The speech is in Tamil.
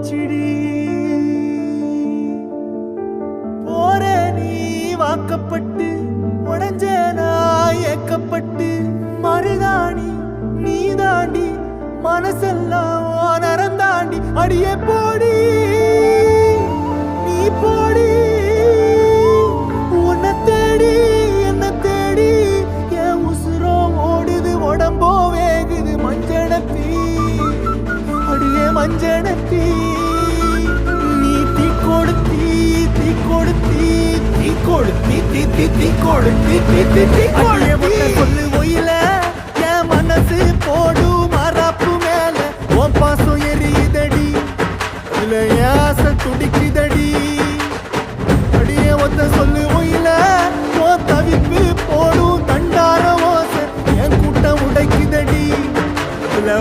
போச்சிடி போற நீ வாக்கப்பட்டு உடஞ்ச நான் ஏக்கப்பட்டு மருதாணி நீ தாண்டி மனசெல்லாம் நரந்தாண்டி அடியே போடி நீ போடி உன்னை தேடி என்ன தேடி என் உசுரோ ஓடுது உடம்போ வேகுது மஞ்சனத்தி அடியே மஞ்சனத்தி நீ தீ கொடுத்தி தீ கொடுத்தி தீ கொடுத்தி தீ தீ தீ கொடுத்தி தீ தீ தீ கொடுத்தி சொல்லு ஒயில என் மனசு போடு மரப்பு மேல உன் பாசம் எரியுதடி இல்ல என் ஆசை துடிக்குதடி அடியே ஒத்த சொல்லு ஒயில உன் தவிப்பு போடும் தண்டார ஓசை என் கூட்டம் உடைக்குதடி இல்ல